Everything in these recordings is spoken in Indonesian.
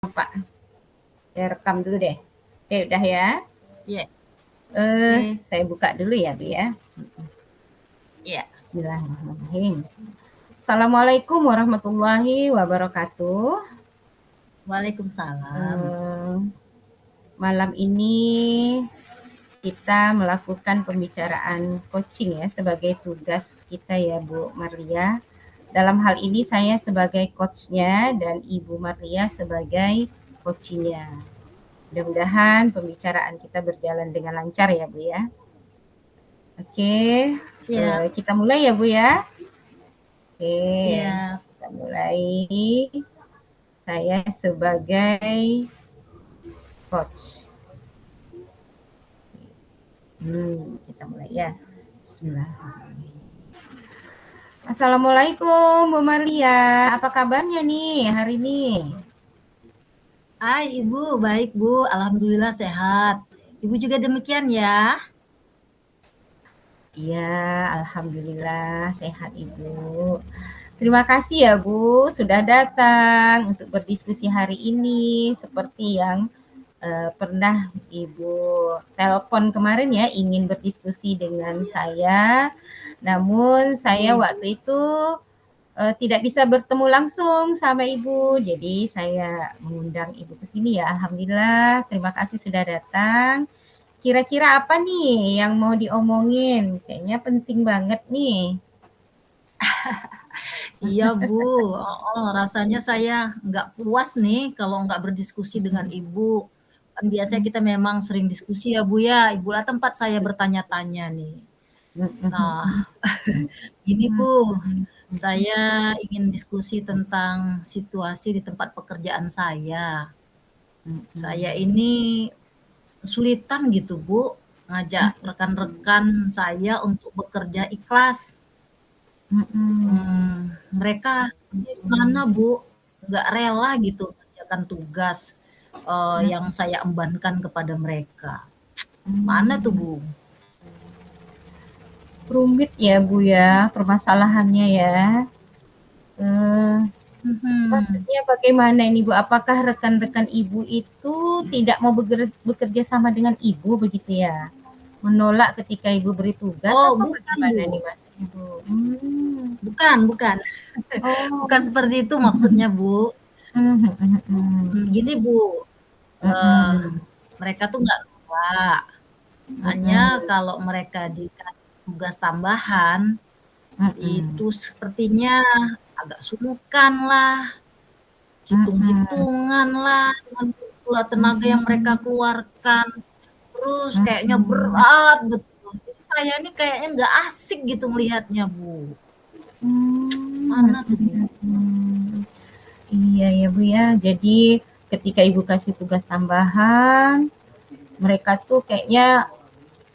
Pak. Saya rekam dulu deh. Oke, udah ya. Iya. Oke. Saya buka dulu ya, Bu ya. Iya. Bismillahirrahmanirrahim. Assalamualaikum warahmatullahi wabarakatuh. Waalaikumsalam. Malam ini kita melakukan pembicaraan coaching ya sebagai tugas kita ya Bu Maria. Dalam hal ini saya sebagai coachnya dan Ibu Maria sebagai coachingnya. Mudah-mudahan pembicaraan kita berjalan dengan lancar ya Bu ya. Oke, kita mulai ya Bu ya. Oke, Siap. kita mulai. Saya sebagai coach. Kita mulai ya. Bismillahirrahmanirrahim. Assalamualaikum Bu Maria, apa kabarnya nih hari ini? Hai Ibu, baik Bu, alhamdulillah sehat. Ibu juga demikian ya? Iya, alhamdulillah sehat Ibu. Terima kasih ya Bu sudah datang untuk berdiskusi hari ini seperti yang pernah Ibu telepon kemarin ya, ingin berdiskusi dengan saya. Namun saya waktu itu tidak bisa bertemu langsung sama Ibu, jadi saya mengundang Ibu ke sini ya. Alhamdulillah, terima kasih sudah datang. Kira-kira apa nih yang mau diomongin? Kayaknya penting banget nih. Iya Bu, rasanya saya nggak puas nih kalau nggak berdiskusi dengan Ibu. Kan biasanya kita memang sering diskusi ya Bu ya, Ibulah tempat saya bertanya-tanya nih. Nah, ini Bu, saya ingin diskusi tentang situasi di tempat pekerjaan saya. Saya ini kesulitan gitu Bu, ngajak rekan-rekan saya untuk bekerja ikhlas. Mereka gimana Bu, nggak rela gitu mengerjakan tugas yang saya embankan kepada mereka. Mana tuh Bu? Rumit ya Bu ya permasalahannya ya. Maksudnya bagaimana ini Bu? Apakah rekan-rekan Ibu itu tidak mau bekerja sama dengan Ibu begitu ya? Menolak ketika Ibu beri tugas atau bagaimana nih maksudnya Bu? Bukan. Bukan seperti itu maksudnya Bu. Gini Bu, mereka tuh nggak lupa. Hanya kalau mereka dikasih tugas tambahan, itu sepertinya agak sungkan lah, hitung-hitungan lah, dengan pula tenaga yang mereka keluarkan. Terus kayaknya berat betul. Jadi saya ini kayaknya nggak asik gitu ngelihatnya Bu. Mana tuh Bu? Iya ya Bu ya. Jadi ketika Ibu kasih tugas tambahan, mereka tuh kayaknya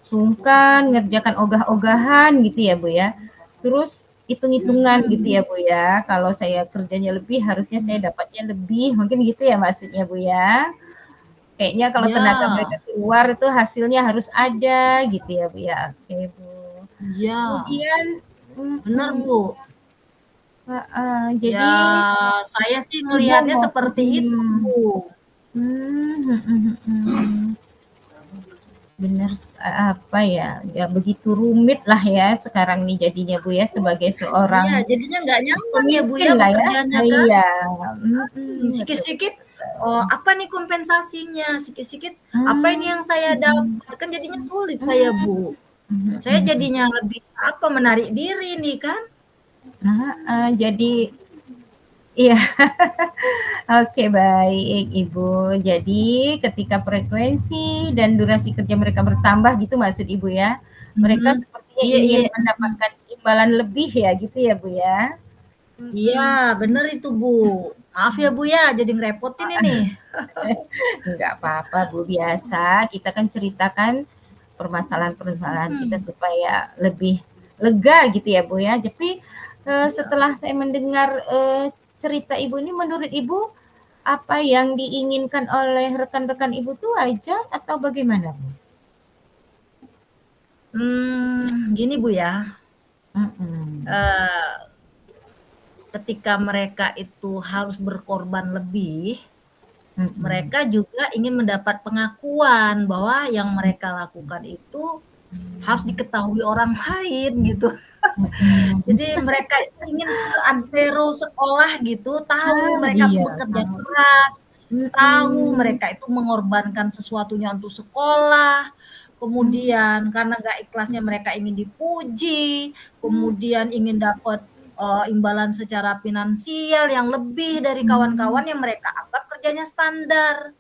sungkan ngerjakan ogah-ogahan gitu ya Bu ya. Terus hitung-hitungan gitu ya Bu ya. Kalau saya kerjanya lebih harusnya saya dapatnya lebih. Mungkin gitu ya maksudnya Bu ya. Kayaknya kalau tenaga mereka keluar itu hasilnya harus ada gitu ya Bu ya. Oke Bu. Iya. Kemudian benar Bu. Jadi ya saya sih melihatnya seperti itu Bu. Benar apa ya begitu rumit lah ya sekarang nih jadinya Bu ya sebagai seorang Iya, jadinya nggak nyaman ya Bu ya pekerjaannya kan. Iya. Sikit-sikit apa nih kompensasinya, sikit-sikit apa ini yang saya dapat, kan jadinya sulit saya Bu. Saya jadinya lebih menarik diri nih kan. Jadi iya. Oke, baik Ibu. Jadi ketika frekuensi dan durasi kerja mereka bertambah gitu maksud Ibu ya. Mereka sepertinya ingin mendapatkan imbalan lebih ya gitu ya Bu ya. Iya, bener itu Bu. Maaf ya Bu ya, jadi ngerepotin ini. Enggak apa-apa Bu, biasa. Kita kan ceritakan permasalahan-permasalahan kita supaya lebih lega gitu ya Bu ya. Tapi setelah saya mendengar cerita Ibu ini, menurut Ibu apa yang diinginkan oleh rekan-rekan Ibu tuh wajar atau bagaimana Bu? Gini Bu ya. Ketika mereka itu harus berkorban lebih, Mereka juga ingin mendapat pengakuan bahwa yang mereka lakukan itu harus diketahui orang lain gitu. Jadi mereka itu ingin seantero sekolah gitu, tahu mereka tuh Iya, bekerja tahu. keras, tahu Mhm. mereka itu mengorbankan sesuatunya untuk sekolah, kemudian karena nggak ikhlasnya mereka ingin dipuji, kemudian ingin dapat, imbalan secara finansial yang lebih dari kawan-kawan yang mereka anggap kerjanya standar.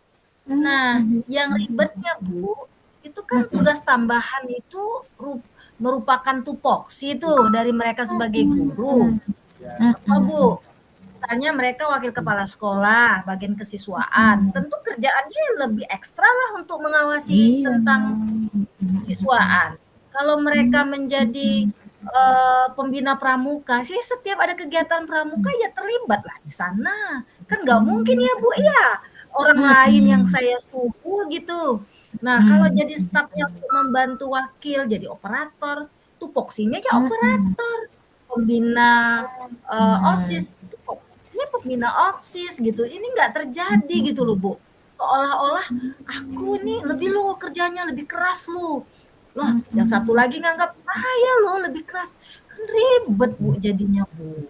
Nah, yang ribetnya Bu, itu kan tugas tambahan itu merupakan tupoksi tuh dari mereka sebagai guru. Apa Bu, misalnya mereka wakil kepala sekolah, bagian kesiswaan, tentu kerjaannya lebih ekstra lah untuk mengawasi Iya. tentang kesiswaan. Kalau mereka menjadi, pembina pramuka sih setiap ada kegiatan pramuka ya terlibat lah di sana. Kan nggak mungkin ya Bu ya, orang lain yang saya suruh gitu. Nah, kalau jadi stafnya untuk membantu wakil jadi operator, tupoksinya ya operator, pembina, OSIS, tupoksinya pembina OSIS gitu. Ini nggak terjadi gitu loh Bu. Seolah-olah aku nih lebih loh kerjanya lebih keras loh. Loh, yang satu lagi nganggap saya loh lebih keras. Kan ribet Bu jadinya Bu.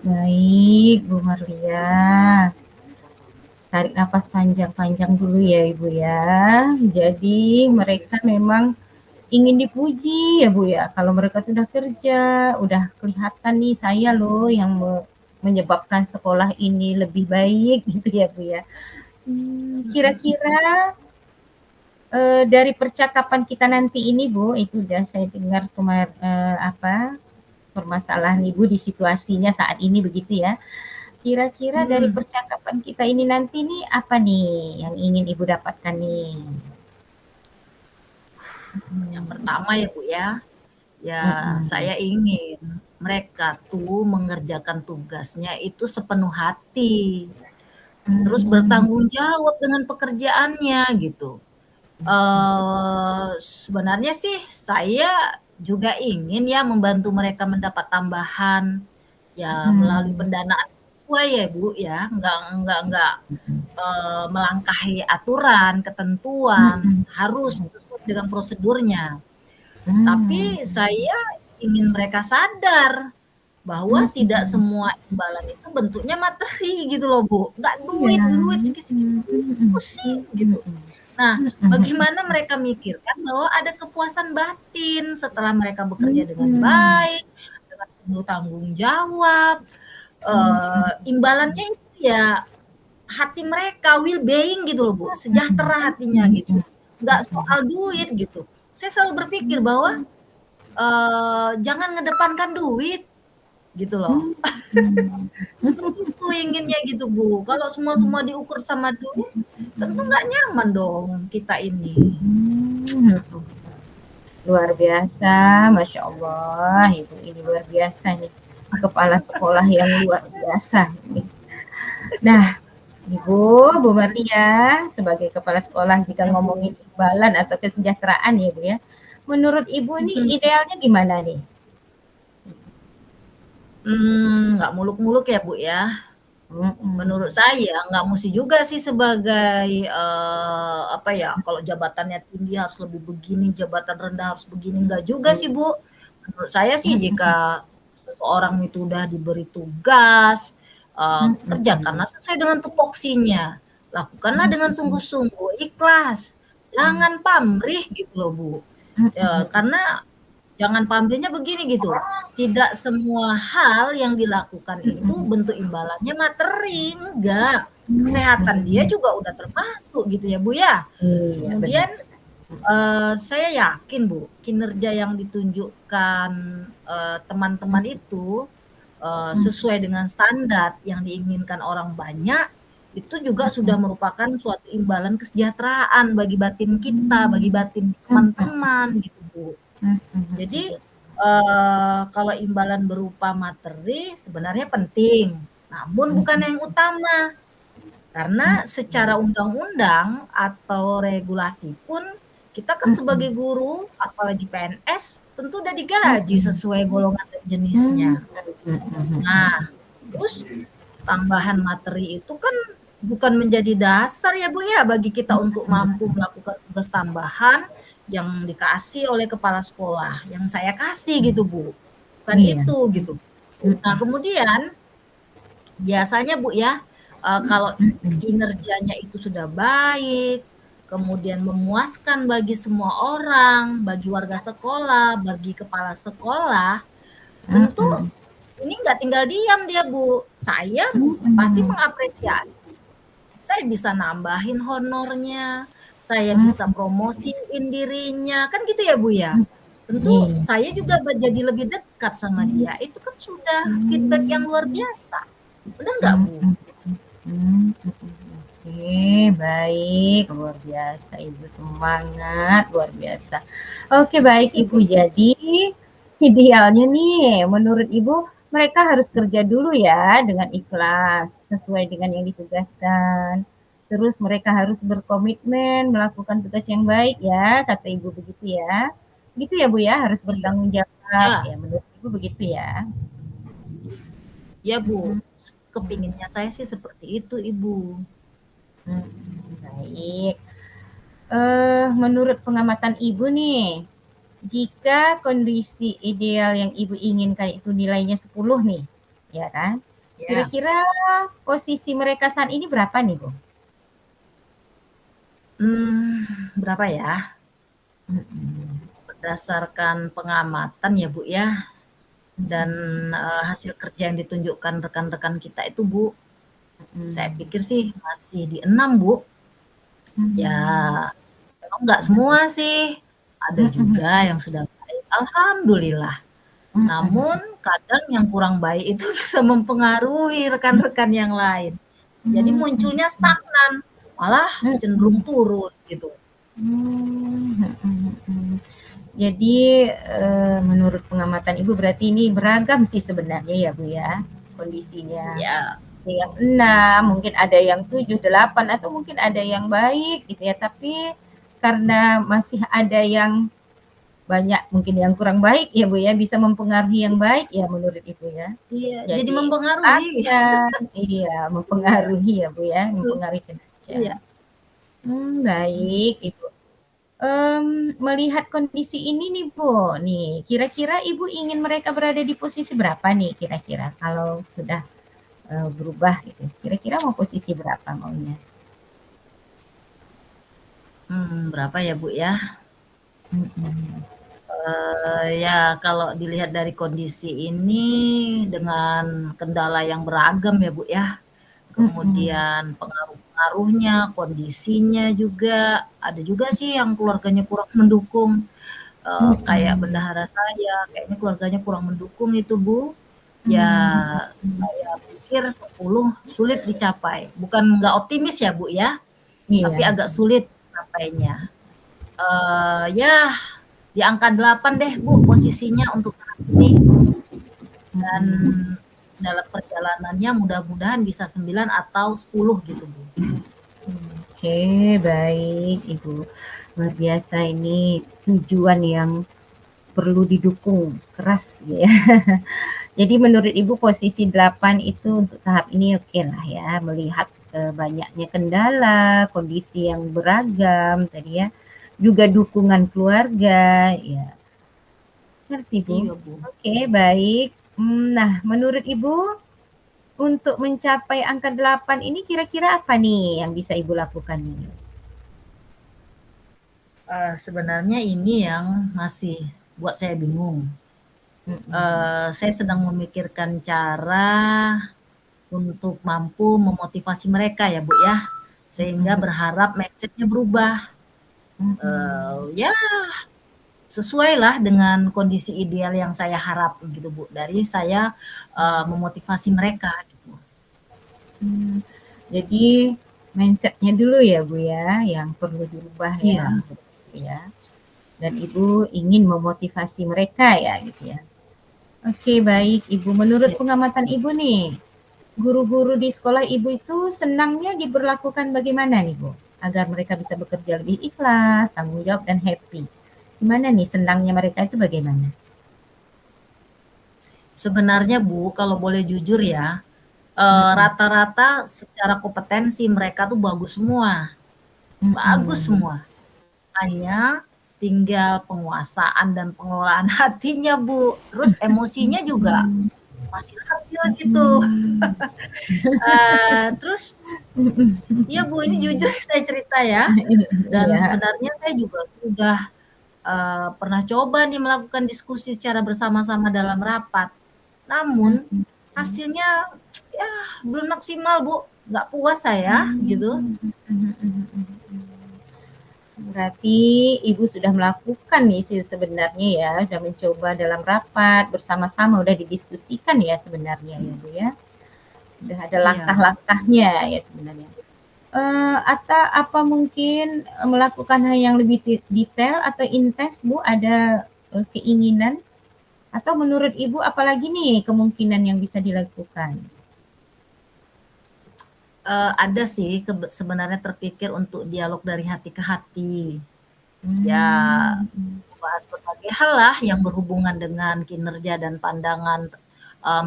Baik, Bu Marlia. Tarik nafas panjang-panjang dulu ya Ibu ya. Jadi mereka memang ingin dipuji ya Bu ya. Kalau mereka sudah kerja, udah kelihatan nih saya loh yang menyebabkan sekolah ini lebih baik gitu ya Bu ya. Kira-kira dari percakapan kita nanti ini Bu, itu udah saya dengar permasalahan Ibu di situasinya saat ini begitu ya. Kira-kira dari percakapan kita ini nanti nih apa nih yang ingin Ibu dapatkan nih? Yang pertama ya Bu ya saya ingin mereka tuh mengerjakan tugasnya itu sepenuh hati, terus bertanggung jawab dengan pekerjaannya gitu. Sebenarnya sih saya juga ingin ya membantu mereka mendapat tambahan ya melalui pendanaan sesuai ya Bu ya, nggak melangkahi aturan, ketentuan, harus sesuai dengan prosedurnya. Tapi saya ingin mereka sadar bahwa tidak semua imbalan itu bentuknya materi gitu loh Bu, nggak duit, duit sedikit-sedikit pusing gitu. Nah, bagaimana mereka mikirkan bahwa ada kepuasan batin setelah mereka bekerja dengan baik, dengan penuh tanggung jawab, imbalannya itu ya hati mereka, well-being gitu loh Bu, sejahtera hatinya gitu, nggak soal duit gitu. Saya selalu berpikir bahwa, jangan ngedepankan duit, gitu loh. Seperti itu inginnya gitu Bu, kalau semua diukur sama duit, tentu nggak nyaman dong kita ini. Luar biasa, Masya Allah, Ibu ini luar biasa nih. Kepala sekolah yang luar biasa. Nih. Nah, Bu Marlia, sebagai kepala sekolah jika ngomongin imbalan atau kesejahteraan ya Bu ya, menurut Ibu ini idealnya gimana nih? Nggak muluk-muluk ya Bu ya. Menurut saya nggak mesti juga sih sebagai apa ya, kalau jabatannya tinggi harus lebih begini, jabatan rendah harus begini, nggak juga sih Bu. Menurut saya sih jika seseorang itu udah diberi tugas, kerjakanlah sesuai dengan tupoksinya, lakukanlah dengan sungguh-sungguh, ikhlas, jangan pamrih gitu loh Bu. Karena jangan pamrihnya begini gitu, tidak semua hal yang dilakukan itu bentuk imbalannya materi, enggak. Kesehatan dia juga udah termasuk gitu ya Bu ya. Kemudian saya yakin Bu, kinerja yang ditunjukkan teman-teman itu sesuai dengan standar yang diinginkan orang banyak, itu juga sudah merupakan suatu imbalan kesejahteraan bagi batin kita, bagi batin teman-teman gitu Bu. Jadi kalau imbalan berupa materi sebenarnya penting, namun bukan yang utama. Karena secara undang-undang atau regulasi pun kita kan sebagai guru, apalagi PNS, tentu udah digaji sesuai golongan dan jenisnya. Nah, terus tambahan materi itu kan bukan menjadi dasar ya Bu ya bagi kita untuk mampu melakukan tugas tambahan yang dikasih oleh kepala sekolah, yang saya kasih gitu Bu. Bukan Iya. itu gitu. Nah kemudian biasanya Bu ya, kalau kinerjanya itu sudah baik, kemudian memuaskan bagi semua orang, bagi warga sekolah, bagi kepala sekolah, tentu ini nggak tinggal diam dia Bu. Saya pasti mengapresiasi. Saya bisa nambahin honornya, saya bisa promosiin dirinya, kan gitu ya Bu ya. Tentu Iya. saya juga jadi lebih dekat sama dia. Itu kan sudah feedback yang luar biasa. Benar nggak Bu? Oke, baik, luar biasa Ibu, semangat luar biasa. Oke, baik Ibu, jadi idealnya nih menurut Ibu mereka harus kerja dulu ya dengan ikhlas sesuai dengan yang ditugaskan. Terus mereka harus berkomitmen melakukan tugas yang baik ya, kata Ibu begitu ya. Gitu ya Bu ya, harus Iya. bertanggung jawab. Ya, Ya menurut Ibu begitu ya. ya Bu. Kepinginnya saya sih seperti itu Ibu. Baik. Menurut pengamatan Ibu nih, jika kondisi ideal yang Ibu inginkan itu nilainya 10 nih, ya kan? Ya. Kira-kira posisi mereka saat ini berapa nih, Bu? Berapa ya? Berdasarkan pengamatan ya Bu ya, dan hasil kerja yang ditunjukkan rekan-rekan kita itu Bu, saya pikir sih masih di 6 Bu. Ya, memang nggak semua sih, ada juga yang sudah baik, alhamdulillah. Namun kadang yang kurang baik itu bisa mempengaruhi rekan-rekan yang lain. Jadi munculnya stagnan, malah cenderung turun gitu. Jadi menurut pengamatan Ibu berarti ini beragam sih sebenarnya ya Bu ya kondisinya. Ya. Ada yang 6, mungkin ada yang 7, 8 atau mungkin ada yang baik gitu ya. Tapi karena masih ada yang banyak mungkin yang kurang baik ya Bu ya, bisa mempengaruhi yang baik ya menurut Ibu ya. Iya, jadi Jadi mempengaruhi. iya mempengaruhi ya Bu ya, mempengaruhi kinerja. Iya. Baik Ibu. Melihat kondisi ini nih Bu, nih kira-kira Ibu ingin mereka berada di posisi berapa nih kira-kira kalau sudah berubah gitu? Kira-kira mau posisi berapa maunya? Berapa ya Bu ya? Ya kalau dilihat dari kondisi ini dengan kendala yang beragam ya Bu ya, kemudian pengaruh-pengaruhnya, kondisinya juga, ada juga sih yang keluarganya kurang mendukung, kayak bendahara saya, kayaknya keluarganya kurang mendukung itu Bu. Ya saya pikir 10 sulit dicapai, bukan nggak optimis ya Bu ya, tapi Iya. agak sulit mencapainya. Ya di angka 8 deh Bu posisinya untuk saat ini. Dan dalam perjalanannya mudah-mudahan bisa 9 atau 10 gitu Bu. Oke, baik Ibu. Luar biasa ini tujuan yang perlu didukung keras ya. Jadi menurut Ibu posisi 8 itu untuk tahap ini oke lah ya, melihat banyaknya kendala, kondisi yang beragam tadi ya, juga dukungan keluarga ya. Benar sih Bu. Iya Bu. Oke, baik. Nah, menurut Ibu untuk mencapai angka 8 ini kira-kira apa nih yang bisa Ibu lakukan nih? Sebenarnya ini yang masih buat saya bingung. Saya sedang memikirkan cara untuk mampu memotivasi mereka ya Bu ya, sehingga berharap mindset-nya berubah. Ya sesuailah dengan kondisi ideal yang saya harap gitu Bu, dari saya memotivasi mereka gitu. Jadi mindset-nya dulu ya Bu ya, yang perlu dirubah ya. Ya. Dan Ibu ingin memotivasi mereka ya gitu ya. Oke, baik Ibu. Menurut pengamatan Ibu nih, guru-guru di sekolah Ibu itu senangnya diberlakukan bagaimana nih Bu? Agar mereka bisa bekerja lebih ikhlas, tanggung jawab, dan happy. Gimana nih senangnya mereka itu bagaimana? Sebenarnya Bu, kalau boleh jujur ya, Mhm. Rata-rata secara kompetensi mereka tuh bagus semua, bagus Mhm. semua. Hanya tinggal penguasaan dan pengelolaan hatinya, Bu. Terus emosinya juga Mhm. masih labil gitu. Mhm. Terus Mhm. iya, Bu, ini jujur saya cerita ya, dan Iya. sebenarnya saya juga sudah, pernah coba nih melakukan diskusi secara bersama-sama dalam rapat. Namun Mhm. hasilnya ya belum maksimal, Bu, nggak puas saya gitu. Mhm mhm mhm. Berarti Ibu sudah melakukan nih sebenarnya ya, sudah mencoba dalam rapat bersama-sama, udah didiskusikan ya sebenarnya ya Bu ya. Udah ada Iya. langkah-langkahnya ya sebenarnya. Atau apa mungkin melakukan hal yang lebih detail atau intens Bu, ada keinginan atau menurut Ibu apalagi nih kemungkinan yang bisa dilakukan? Ada sih sebenarnya terpikir untuk dialog dari hati ke hati. Ya, Mmm, membahas berbagai hal lah yang berhubungan dengan kinerja dan pandangan,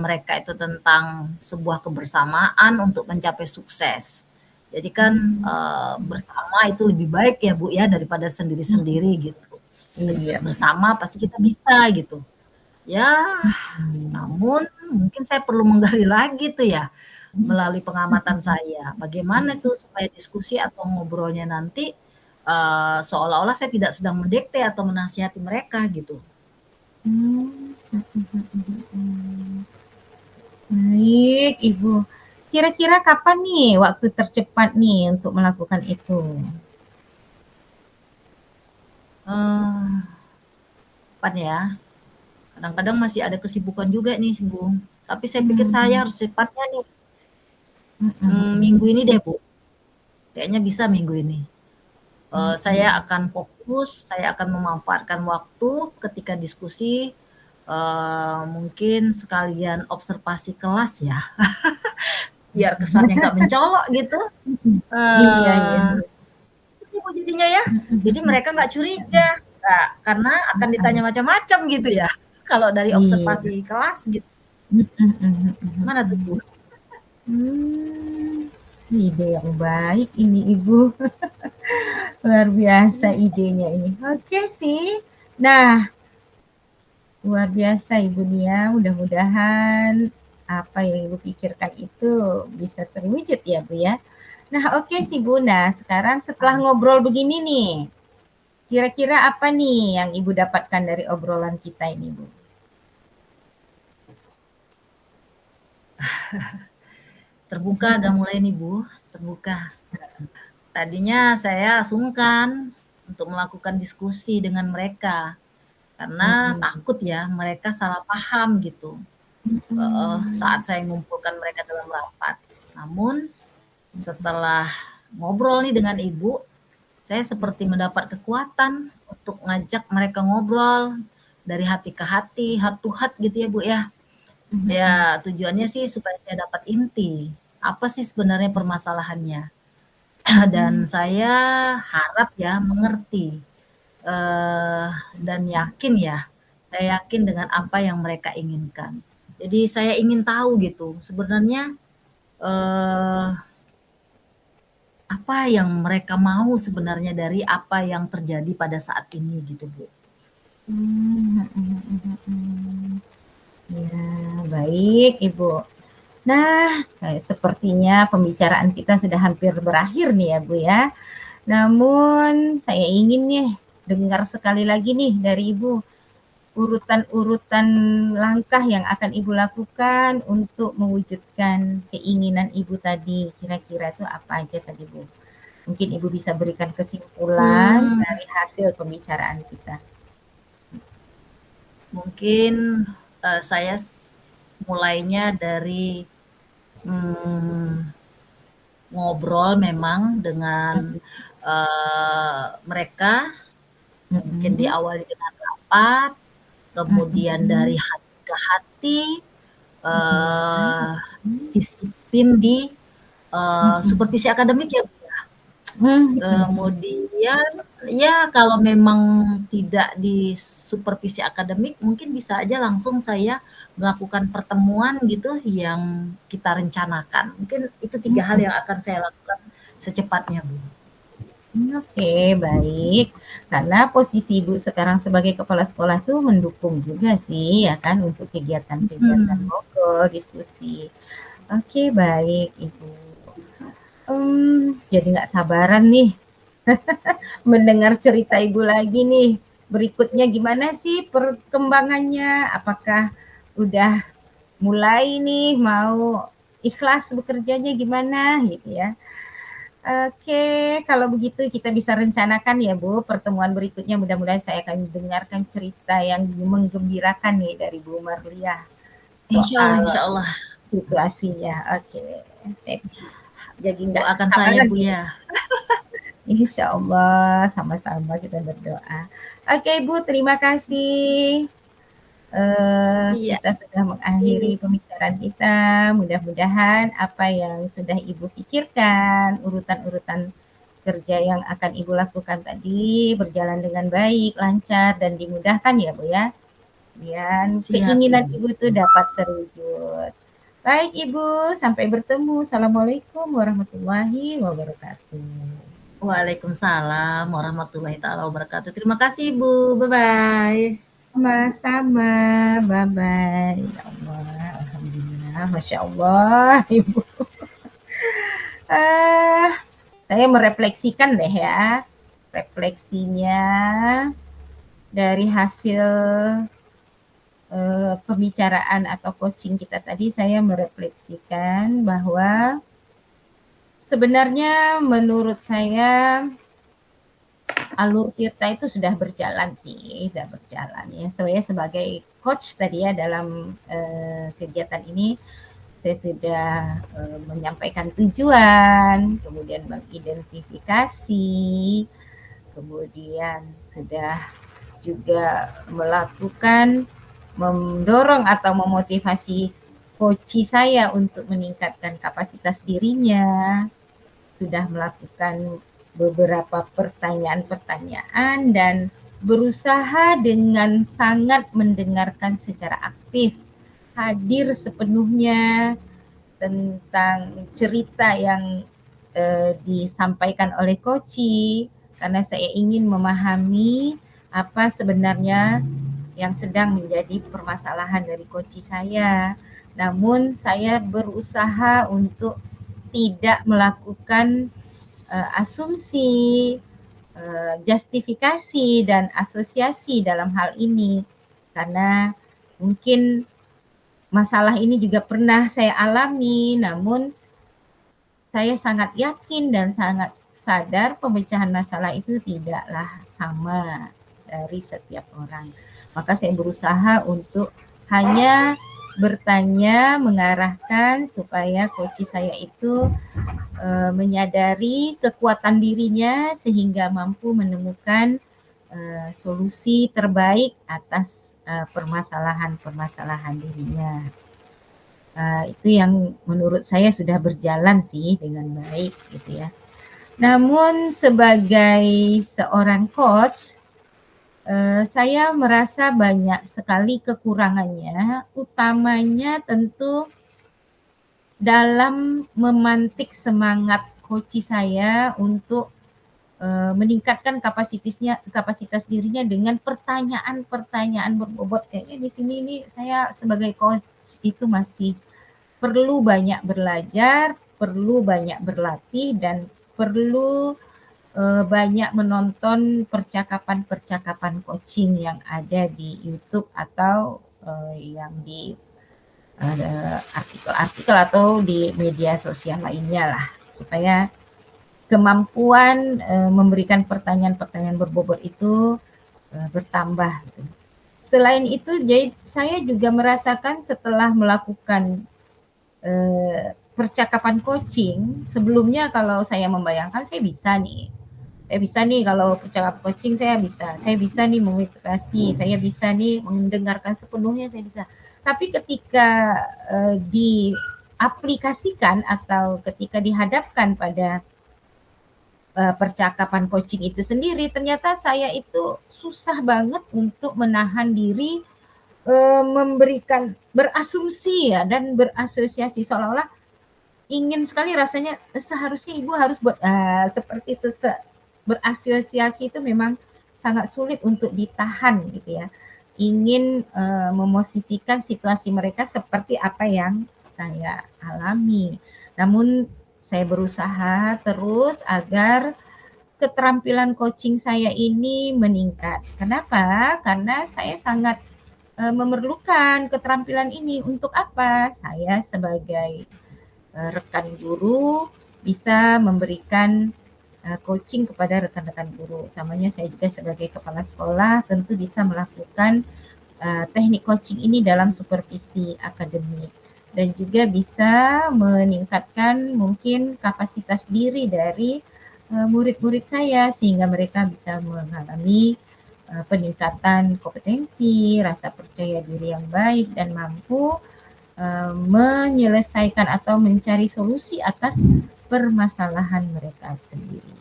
mereka itu tentang sebuah kebersamaan untuk mencapai sukses. Jadi kan, mhm, bersama itu lebih baik ya, Bu, ya, daripada mhm. sendiri-sendiri gitu. Iya benar. Bersama pasti kita bisa gitu. Ya, Mhm. namun mungkin saya perlu menggali lagi tuh ya, melalui pengamatan saya. Bagaimana tuh supaya diskusi atau ngobrolnya nanti, seolah-olah saya tidak sedang mendikte atau menasihati mereka gitu. Mmm, mhm mhm mhm. Baik, Ibu. Kira-kira kapan nih waktu tercepat nih untuk melakukan itu? Eee, Kapan ya? Kadang-kadang masih ada kesibukan juga nih, Bu. Tapi saya pikir saya Mmm, harus cepatnya nih, mhm mhm. minggu ini deh, Bu. Kayaknya bisa minggu ini. Saya Mhm. akan fokus, saya akan memanfaatkan waktu ketika diskusi, mungkin sekalian observasi kelas ya, biar kesannya nggak mencolok gitu. Mhm. Iya iya Eee, iya. Itu jadinya ya. Mhm Jadi mhm. mereka nggak curiga, karena akan ditanya Heeh. macam-macam gitu ya, kalau dari Iya. observasi kelas gitu. Mhm mhm mhm Gimana tuh, mhm. Bu? Mmm, ide yang baik ini Ibu. Luar biasa Iya. idenya ini. Oke sih. Nah, luar biasa Ibu nih ya, mudah-mudahan apa yang Ibu pikirkan itu bisa terwujud ya Bu ya. Nah oke sih Bu, nah sekarang setelah Amin. ngobrol begini nih, kira-kira apa nih yang Ibu dapatkan dari obrolan kita ini Bu? Terbuka udah mulai nih, Bu, terbuka. Tadinya saya sungkan untuk melakukan diskusi dengan mereka, karena Mhm, takut ya mereka salah paham gitu, mhm, saat saya mengumpulkan mereka dalam rapat. Namun setelah ngobrol nih dengan Ibu, saya seperti mendapat kekuatan untuk ngajak mereka ngobrol dari hati ke hati, heart to heart gitu ya, Bu, ya. mhm, Ya tujuannya sih supaya saya dapat inti, apa sih sebenarnya permasalahannya. Dan mhm, saya harap ya mengerti, eee, dan yakin ya, saya yakin dengan apa yang mereka inginkan. Jadi saya ingin tahu gitu, sebenarnya, eee, apa yang mereka mau sebenarnya dari apa yang terjadi pada saat ini gitu, Bu. mmm, mhm mhm mhm. Ya, baik Ibu. Nah, sepertinya pembicaraan kita sudah hampir berakhir nih ya Bu ya. Namun saya ingin nih dengar sekali lagi nih dari Ibu, urutan-urutan langkah yang akan Ibu lakukan untuk mewujudkan keinginan Ibu tadi, kira-kira itu apa aja tadi Bu? Mungkin Ibu bisa berikan kesimpulan Mmm, dari hasil pembicaraan kita. Mungkin, saya mulainya dari, mmm, ngobrol memang dengan, Mhm mereka. Mungkin mhm diawali dengan rapat, kemudian dari mhm hati ke hati, mhm eee, mhm sisipin di, mhm supervisi akademik ya, Bu, ya. Kemudian ya kalau memang tidak di supervisi akademik, mungkin bisa aja langsung saya melakukan pertemuan gitu yang kita rencanakan. Mungkin itu 3 hal yang akan saya lakukan secepatnya, Bu. Oke, baik. Karena posisi Ibu sekarang sebagai kepala sekolah tuh mendukung juga sih ya kan untuk kegiatan-kegiatan Mhm. ngobrol, diskusi. Oke, baik Ibu. Jadi nggak sabaran nih mendengar cerita Ibu lagi nih. Berikutnya gimana sih perkembangannya? Apakah udah mulai nih mau ikhlas bekerjanya gimana gitu ya? Oke, kalau begitu kita bisa rencanakan ya Bu, pertemuan berikutnya mudah-mudahan saya akan dengarkan cerita yang menggembirakan nih dari Bu Marliah soal Insya Allah situasinya. Oke, saya jadi nggak doakan saya, sabaran Bu, nih. ya. Insya Allah, sama-sama kita berdoa. Oke Bu, terima kasih. Iya. Kita sudah mengakhiri pembicaraan kita. Mudah-mudahan apa yang sudah Ibu pikirkan, urutan-urutan kerja yang akan Ibu lakukan tadi berjalan dengan baik, lancar, dan dimudahkan ya Bu ya. Dan Siap, Bu. keinginan Ibu itu dapat terwujud. Baik Ibu, sampai bertemu. Assalamualaikum warahmatullahi wabarakatuh. Waalaikumsalam warahmatullahi taala wabarakatuh. Terima kasih, Bu. Bye-bye. Sama-sama, bye-bye. Ya Allah, alhamdulillah, masya Allah, Ibu. Ah, saya merefleksikan deh ya, refleksinya dari hasil pembicaraan atau coaching kita tadi. Saya merefleksikan bahwa sebenarnya menurut saya alur kita itu sudah berjalan sih, sudah berjalan ya. Saya sebagai coach tadi ya dalam kegiatan ini, saya sudah menyampaikan tujuan, kemudian mengidentifikasi, kemudian sudah juga melakukan mendorong atau memotivasi coach saya untuk meningkatkan kapasitas dirinya, sudah melakukan beberapa pertanyaan-pertanyaan dan berusaha dengan sangat mendengarkan secara aktif, hadir sepenuhnya tentang cerita yang disampaikan oleh Koci, karena saya ingin memahami apa sebenarnya yang sedang menjadi permasalahan dari Koci saya. Namun saya berusaha untuk tidak melakukan asumsi, justifikasi dan asosiasi dalam hal ini, karena mungkin masalah ini juga pernah saya alami, namun saya sangat yakin dan sangat sadar pemecahan masalah itu tidaklah sama dari setiap orang. Maka saya berusaha untuk hanya bertanya, mengarahkan supaya coach saya itu menyadari kekuatan dirinya sehingga mampu menemukan solusi terbaik atas permasalahan-permasalahan dirinya. Itu yang menurut saya sudah berjalan sih dengan baik gitu ya. Namun sebagai seorang coach, saya merasa banyak sekali kekurangannya, utamanya tentu dalam memantik semangat coach saya untuk meningkatkan kapasitas dirinya dengan pertanyaan-pertanyaan berbobot. Kayaknya di sini ini saya sebagai coach itu masih perlu banyak belajar, perlu banyak berlatih, dan perlu banyak menonton percakapan-percakapan coaching yang ada di YouTube atau yang di artikel-artikel atau di media sosial lainnya lah, supaya kemampuan memberikan pertanyaan-pertanyaan berbobot itu bertambah. Selain itu, jadi saya juga merasakan setelah melakukan percakapan coaching, sebelumnya kalau saya membayangkan saya bisa nih kalau percakapan coaching saya bisa nih memotivasi, saya bisa nih mendengarkan sepenuhnya, saya bisa. Tapi ketika diaplikasikan atau ketika dihadapkan pada percakapan coaching itu sendiri, ternyata saya itu susah banget untuk menahan diri memberikan berasumsi ya dan berasosiasi seolah-olah ingin sekali rasanya seharusnya ibu harus buat seperti itu berasosiasi itu memang sangat sulit untuk ditahan gitu ya. Ingin memosisikan situasi mereka seperti apa yang saya alami. Namun saya berusaha terus agar keterampilan coaching saya ini meningkat. Kenapa? Karena saya sangat memerlukan keterampilan ini. Untuk apa? Saya sebagai rekan guru bisa memberikan coaching kepada rekan-rekan guru. Utamanya saya juga sebagai kepala sekolah tentu bisa melakukan teknik coaching ini dalam supervisi akademik dan juga bisa meningkatkan mungkin kapasitas diri dari murid-murid saya sehingga mereka bisa mengalami peningkatan kompetensi, rasa percaya diri yang baik dan mampu menyelesaikan atau mencari solusi atas permasalahan mereka sendiri.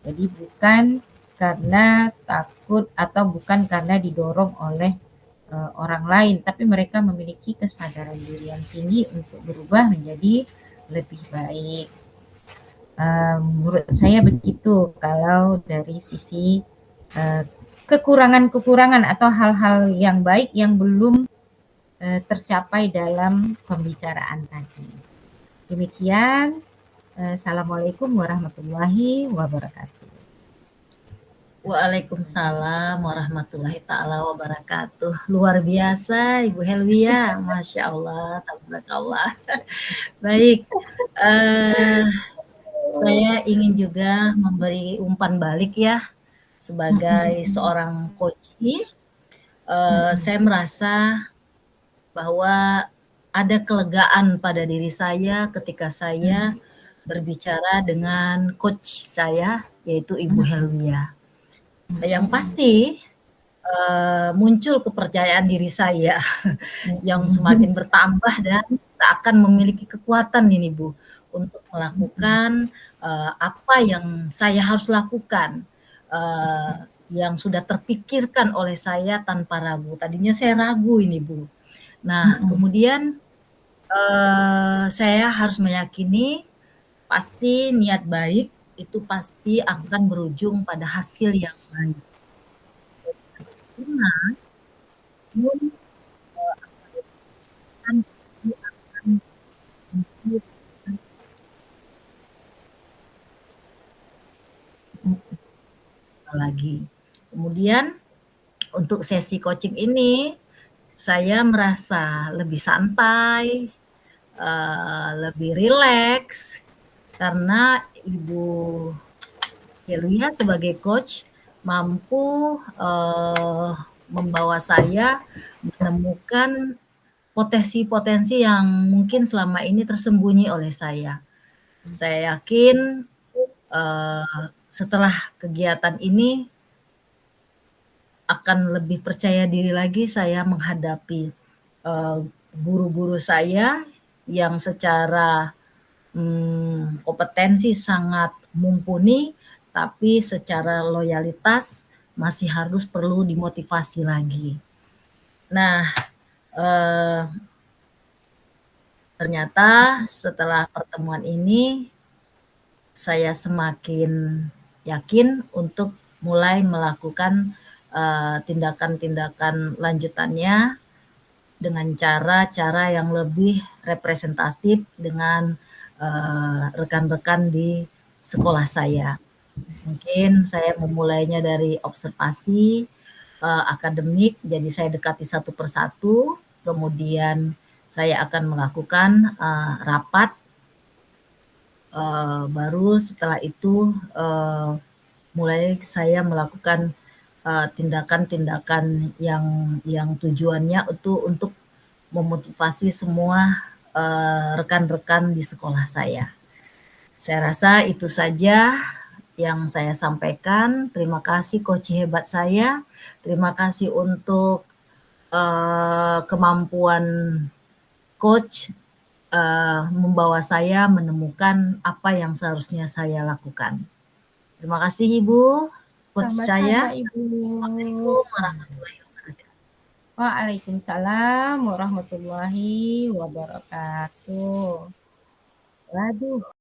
Jadi bukan karena takut atau bukan karena didorong oleh orang lain, tapi mereka memiliki kesadaran diri yang tinggi untuk berubah menjadi lebih baik. Menurut saya begitu kalau dari sisi kekurangan-kekurangan atau hal-hal yang baik yang belum tercapai dalam pembicaraan tadi. Demikian, Assalamualaikum warahmatullahi wabarakatuh. Waalaikumsalam warahmatullahi ta'ala wabarakatuh. Luar biasa Ibu Helwia, Masya Allah, tabarakallah. Baik, saya ingin juga memberi umpan balik ya, sebagai seorang coach. Saya merasa bahwa ada kelegaan pada diri saya ketika saya berbicara dengan coach saya, yaitu Ibu Helwia. Yang pasti muncul kepercayaan diri saya yang semakin bertambah dan seakan memiliki kekuatan ini Bu, untuk melakukan apa yang saya harus lakukan, yang sudah terpikirkan oleh saya tanpa ragu. Tadinya saya ragu ini Bu. Nah, kemudian saya harus meyakini pasti niat baik itu pasti akan berujung pada hasil yang baik. Namun akan lagi. Kemudian untuk sesi coaching ini saya merasa lebih santai, lebih rileks karena Ibu Helwia sebagai coach mampu membawa saya menemukan potensi-potensi yang mungkin selama ini tersembunyi oleh saya. Saya yakin setelah kegiatan ini akan lebih percaya diri lagi saya menghadapi guru-guru saya yang secara kompetensi sangat mumpuni, tapi secara loyalitas masih harus perlu dimotivasi lagi. Nah, ternyata setelah pertemuan ini saya semakin yakin untuk mulai melakukan tindakan-tindakan lanjutannya dengan cara-cara yang lebih representatif dengan rekan-rekan di sekolah saya. Mungkin saya memulainya dari observasi akademik, jadi saya dekati satu persatu, kemudian saya akan melakukan rapat, baru setelah itu mulai saya melakukan tindakan-tindakan yang tujuannya untuk memotivasi semua rekan-rekan di sekolah saya. Saya rasa itu saja yang saya sampaikan. Terima kasih coach hebat saya. Terima kasih untuk kemampuan coach membawa saya menemukan apa yang seharusnya saya lakukan. Terima kasih Ibu, coach saya. Sama-sama Ibu. Assalamualaikum warahmatullahi wabarakatuh. Waalaikumsalam warahmatullahi wabarakatuh. Waduh.